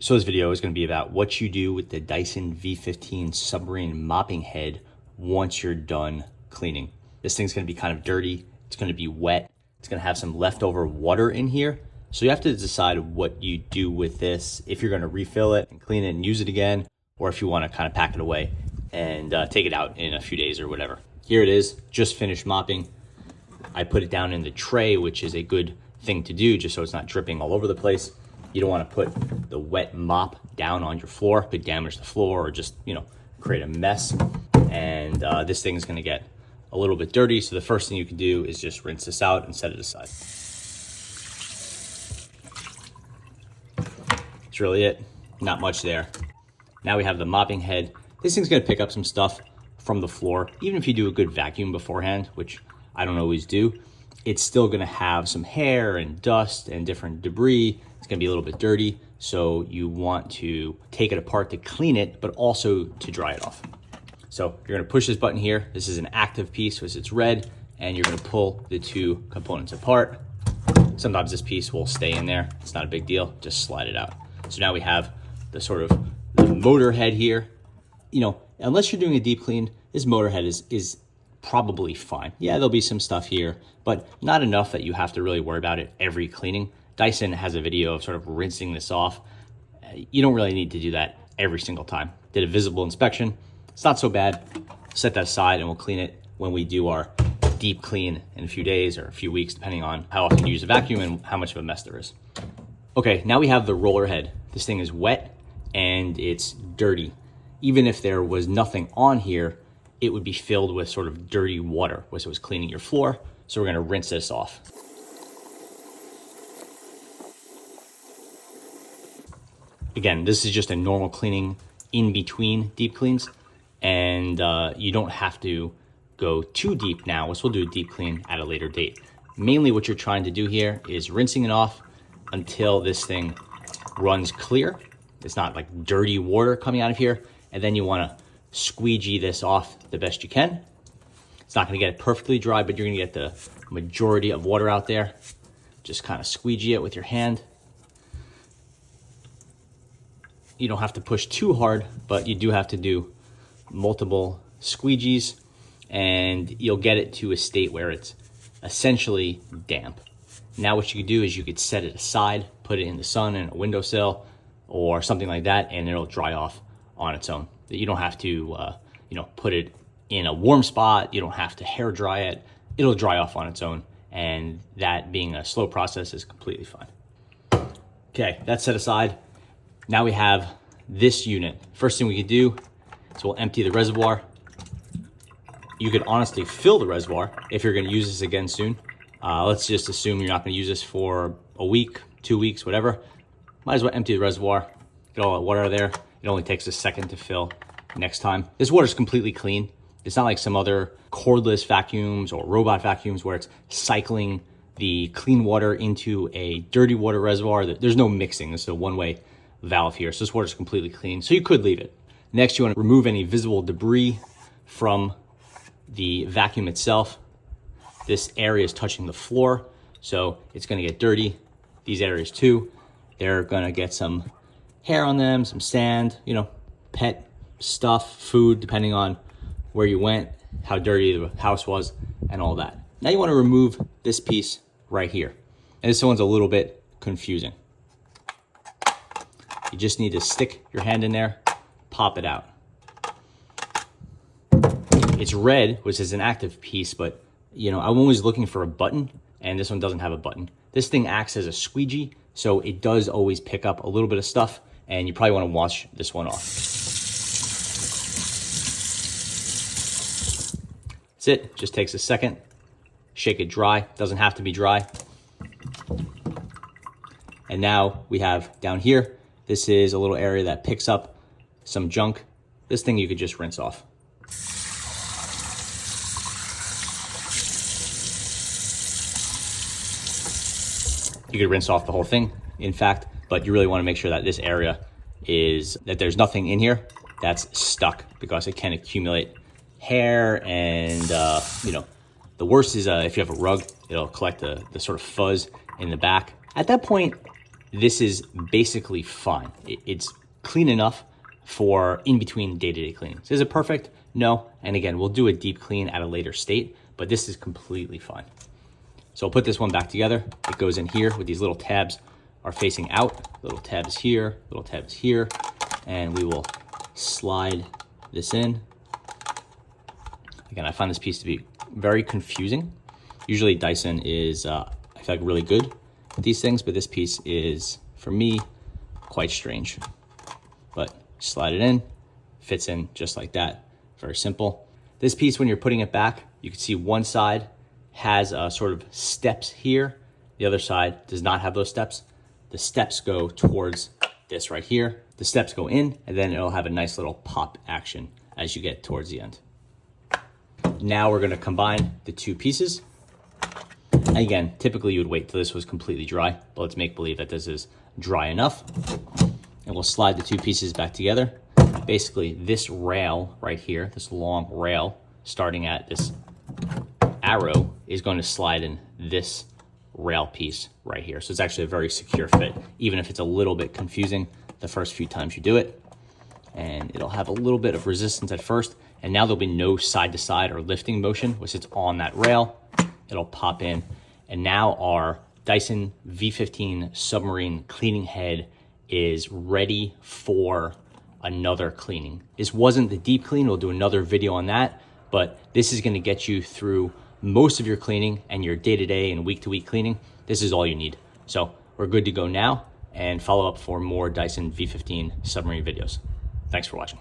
So this video is going to be about what you do with the Dyson V15 Submarine mopping head once you're done cleaning. This thing's going to be kind of dirty. It's going to be wet. It's going to have some leftover water in here. So you have to decide what you do with this, if you're going to refill it and clean it and use it again, or if you want to kind of pack it away and take it out in a few days or whatever. Here it is, just finished mopping. I put it down in the tray, which is a good thing to do just so it's not dripping all over the place. You don't want to put the wet mop down on your floor, could damage the floor or just, create a mess. And this thing is going to get a little bit dirty. So the first thing you can do is just rinse this out and set it aside. That's really it. Not much there. Now we have the mopping head. This thing's going to pick up some stuff from the floor. Even if you do a good vacuum beforehand, which I don't always do, it's still going to have some hair and dust and different debris. It's going to be a little bit dirty, so you want to take it apart to clean it, but also to dry it off. So you're going to push this button here. This is an active piece, so it's red, and you're going to pull the two components apart. Sometimes this piece will stay in there. It's not a big deal. Just slide it out. So now we have the sort of the motor head here. Unless you're doing a deep clean, this motor head is probably fine. Yeah, there'll be some stuff here, but not enough that you have to really worry about it every cleaning. Dyson has a video of sort of rinsing this off. You don't really need to do that every single time. Did a visible inspection. It's not so bad. Set that aside and we'll clean it when we do our deep clean in a few days or a few weeks, depending on how often you use a vacuum and how much of a mess there is. Okay, now we have the roller head. This thing is wet and it's dirty. Even if there was nothing on here, it would be filled with sort of dirty water, which was cleaning your floor. So we're gonna rinse this off. Again, this is just a normal cleaning in between deep cleans, and you don't have to go too deep now. We'll do a deep clean at a later date. Mainly what you're trying to do here is rinsing it off until this thing runs clear. It's not like dirty water coming out of here, and then you wanna squeegee this off the best you can. It's not gonna get it perfectly dry, but you're gonna get the majority of water out there. Just kind of squeegee it with your hand. You don't have to push too hard, but you do have to do multiple squeegees, and you'll get it to a state where it's essentially damp. Now what you could do is you could set it aside, put it in the sun in a windowsill or something like that, and it'll dry off on its own. You don't have to, put it in a warm spot. You don't have to hair dry it. It'll dry off on its own, and that being a slow process is completely fine. Okay, that's set aside. Now we have this unit. First thing we could do is we'll empty the reservoir. You could honestly fill the reservoir if you're going to use this again soon. Let's just assume you're not going to use this for a week, 2 weeks, whatever. Might as well empty the reservoir, get all that water out of there. It only takes a second to fill next time. This water is completely clean. It's not like some other cordless vacuums or robot vacuums where it's cycling the clean water into a dirty water reservoir. There's no mixing. This is a one-way valve here. So this water is completely clean. So you could leave it. Next, you want to remove any visible debris from the vacuum itself. This area is touching the floor, so it's going to get dirty. These areas too. They're going to get some hair on them, some sand, pet stuff, food, depending on where you went, how dirty the house was, and all that. Now you want to remove this piece right here. And this one's a little bit confusing. You just need to stick your hand in there, pop it out. It's red, which is an active piece, but I'm always looking for a button, and this one doesn't have a button. This thing acts as a squeegee, so it does always pick up a little bit of stuff, and you probably want to wash this one off. That's it. Just takes a second. Shake it dry. Doesn't have to be dry. And now we have down here, this is a little area that picks up some junk. This thing you could just rinse off. You could rinse off the whole thing, in fact, but you really want to make sure that this area that there's nothing in here that's stuck, because it can accumulate hair and, the worst is if you have a rug, it'll collect the sort of fuzz in the back. At that point, this is basically fine. It's clean enough for in between day-to-day cleanings. Is it perfect? No. And again, we'll do a deep clean at a later state, but this is completely fine. So I'll put this one back together. It goes in here with these little tabs are facing out, little tabs here, little tabs here, and we will slide this in. Again, I find this piece to be very confusing. Usually Dyson is, I feel like, really good with these things, but this piece is, for me, quite strange. But slide it in, fits in just like that. Very simple. This piece, when you're putting it back, you can see one side has sort of steps here. The other side does not have those steps. The steps go towards this right here. The steps go in, and then it'll have a nice little pop action as you get towards the end. Now we're gonna combine the two pieces. Again, typically you would wait till this was completely dry, but let's make believe that this is dry enough. And we'll slide the two pieces back together. Basically, this rail right here, this long rail, starting at this arrow, is going to slide in this rail piece right here. So it's actually a very secure fit, even if it's a little bit confusing the first few times you do it. And it'll have a little bit of resistance at first, and now there'll be no side to side or lifting motion, which is on that rail. It'll pop in, and now our Dyson V15 Submarine cleaning head is ready for another cleaning. This wasn't the deep clean. We'll do another video on that, but this is going to get you through most of your cleaning and your day-to-day and week-to-week cleaning. This is all you need. So we're good to go now, and follow up for more Dyson V15 Submarine videos. Thanks for watching.